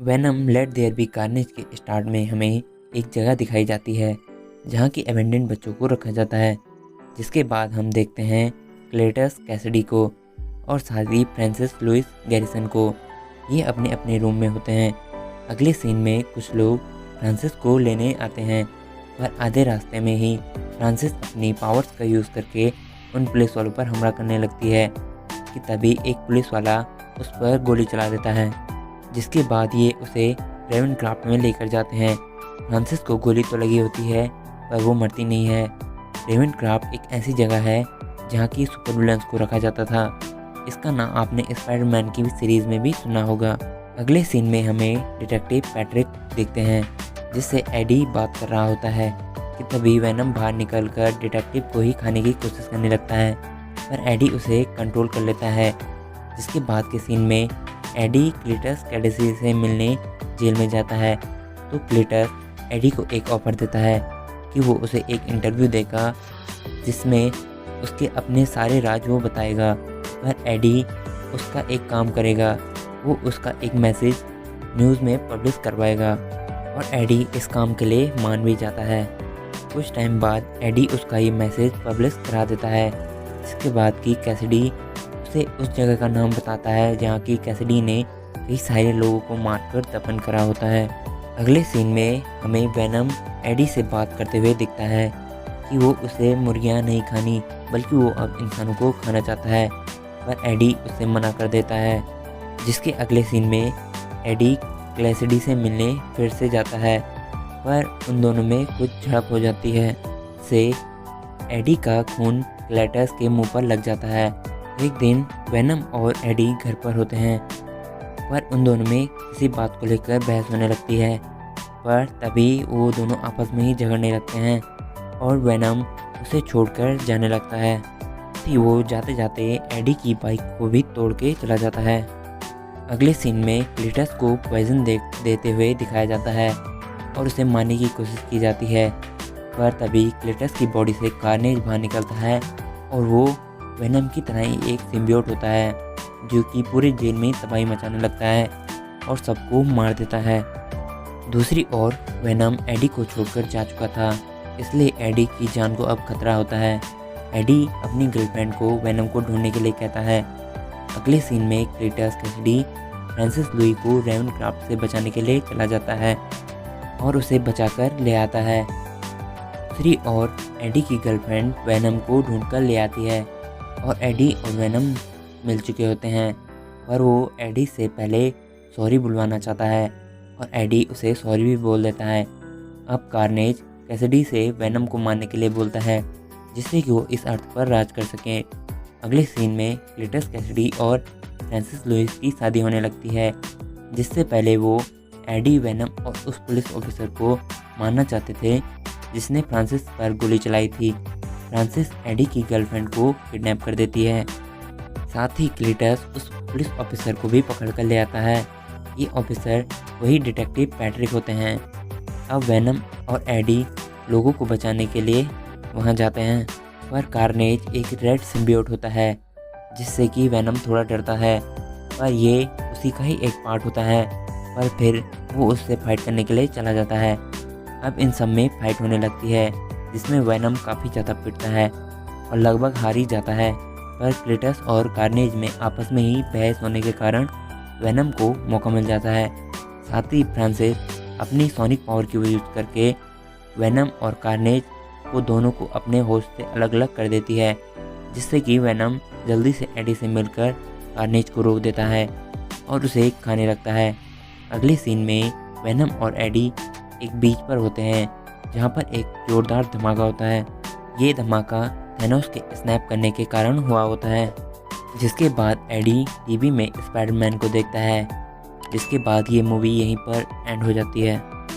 Venom let there be Carnage के start में हमें एक जगह दिखाई जाती है जहाँ की एबेंडेंट बच्चों को रखा जाता है, जिसके बाद हम देखते हैं क्लेटस कैसिडी को और साथ ही फ्रांसिस लुइस गैरिसन को। ये अपने अपने रूम में होते हैं। अगले सीन में कुछ लोग फ्रांसिस को लेने आते हैं, पर आधे रास्ते में ही फ्रांसिस अपनी पावर्स का यूज़ करके उन पुलिस वालों पर हमला करने लगती है कि तभी एक पुलिस वाला उस पर गोली चला देता है, जिसके बाद ये उसे रेवेनक्राफ्ट में लेकर जाते हैं। फ्रांसिस को गोली तो लगी होती है पर वो मरती नहीं है। रेवेनक्राफ्ट एक ऐसी जगह है जहाँ की सुपर विलन्स को रखा जाता था। इसका नाम आपने स्पाइडरमैन की भी सीरीज़ में भी सुना होगा। अगले सीन में हमें डिटेक्टिव पैट्रिक देखते हैं जिससे एडी बात कर रहा होता है कि तभी वेनम बाहर निकलकर डिटेक्टिव को ही खाने की कोशिश करने लगता है, पर एडी उसे कंट्रोल कर लेता है। जिसके बाद के सीन में एडी क्लेटस कैसिडी से मिलने जेल में जाता है, तो क्लेटस एडी को एक ऑफर देता है कि वो उसे एक इंटरव्यू देगा जिसमें उसके अपने सारे राज वो बताएगा, पर एडी उसका एक काम करेगा, वो उसका एक मैसेज न्यूज़ में पब्लिश करवाएगा और एडी इस काम के लिए मान भी जाता है। कुछ टाइम बाद एडी उसका ये मैसेज पब्लिश करा देता है, जिसके बाद की कैसिडी उसे उस जगह का नाम बताता है जहाँ की कैसिडी ने कई सारे लोगों को मारकर दफन करा होता है। अगले सीन में हमें वेनम एडी से बात करते हुए दिखता है कि वो उसे मुर्गियाँ नहीं खानी बल्कि वो अब इंसानों को खाना चाहता है, पर एडी उसे मना कर देता है। जिसके अगले सीन में एडी कैसिडी से मिलने फिर से जाता है, पर उन दोनों में कुछ झड़प हो जाती है से एडी का खून क्लेटस के मुंह पर लग जाता है। एक दिन वेनम और एडी घर पर होते हैं, पर उन दोनों में किसी बात को लेकर बहस होने लगती है, पर तभी वो दोनों आपस में ही झगड़ने लगते हैं और वेनम उसे छोड़कर जाने लगता है। फिर वो जाते जाते एडी की बाइक को भी तोड़ के चला जाता है। अगले सीन में क्लेटस को पॉइजन देते हुए दिखाया जाता है और उसे मारने की कोशिश की जाती है, पर तभी क्लेटस की बॉडी से कार्नेज बाहर निकलता है और वो वेनम की तरह ही एक सिम्बियोट होता है जो कि पूरे जेल में तबाही मचाने लगता है और सबको मार देता है। दूसरी ओर वेनम एडी को छोड़कर जा चुका था, इसलिए एडी की जान को अब खतरा होता है। एडी अपनी गर्लफ्रेंड को वेनम को ढूंढने के लिए कहता है। अगले सीन में क्लेटस कैसिडी फ्रांसिस लुई को रेवेनक्राफ्ट से बचाने के लिए चला जाता है और उसे बचाकर ले आता है। दूसरी ओर एडी की गर्लफ्रेंड वेनम को ढूंढकर ले आती है और एडी और वेनम मिल चुके होते हैं, पर वो एडी से पहले सॉरी बुलवाना चाहता है और एडी उसे सॉरी भी बोल देता है। अब कार्नेज कैसिडी से वेनम को मारने के लिए बोलता है जिससे कि वो इस अर्थ पर राज कर सके। अगले सीन में क्लेटस कैसिडी और फ्रांसिस लुइस की शादी होने लगती है, जिससे पहले वो एडी वेनम और उस पुलिस ऑफिसर को मारना चाहते थे जिसने फ्रांसिस पर गोली चलाई थी। फ्रांसिस एडी की गर्लफ्रेंड को किडनैप कर देती है। साथ ही क्लेटस उस पुलिस ऑफिसर को भी पकड़ कर ले आता है। ये ऑफिसर वही डिटेक्टिव पैट्रिक होते हैं। अब वेनम और एडी लोगों को बचाने के लिए वहां जाते हैं, पर कार्नेज एक रेड सिम्बियोट होता है जिससे कि वेनम थोड़ा डरता है, पर ये उसी का ही एक पार्ट होता है, पर फिर वो उससे फाइट करने के लिए चला जाता है। अब इन सब में फाइट होने लगती है जिसमें वेनम काफ़ी ज़्यादा पिटता है और लगभग हार ही जाता है, पर क्लेटस और कार्नेज में आपस में ही बहस होने के कारण वेनम को मौका मिल जाता है। साथ ही फ्रांसिस अपनी सोनिक पावर की यूज करके वेनम और कार्नेज को दोनों को अपने होश से अलग अलग कर देती है, जिससे कि वेनम जल्दी से एडी से मिलकर कार्नेज को रोक देता है और उसे खाने लगता है। अगले सीन में वेनम और एडी एक बीच पर होते हैं जहां पर एक जोरदार धमाका होता है। ये धमाका थैनोस के स्नैप करने के कारण हुआ होता है, जिसके बाद एडी टीवी में स्पाइडरमैन को देखता है, जिसके बाद ये मूवी यहीं पर एंड हो जाती है।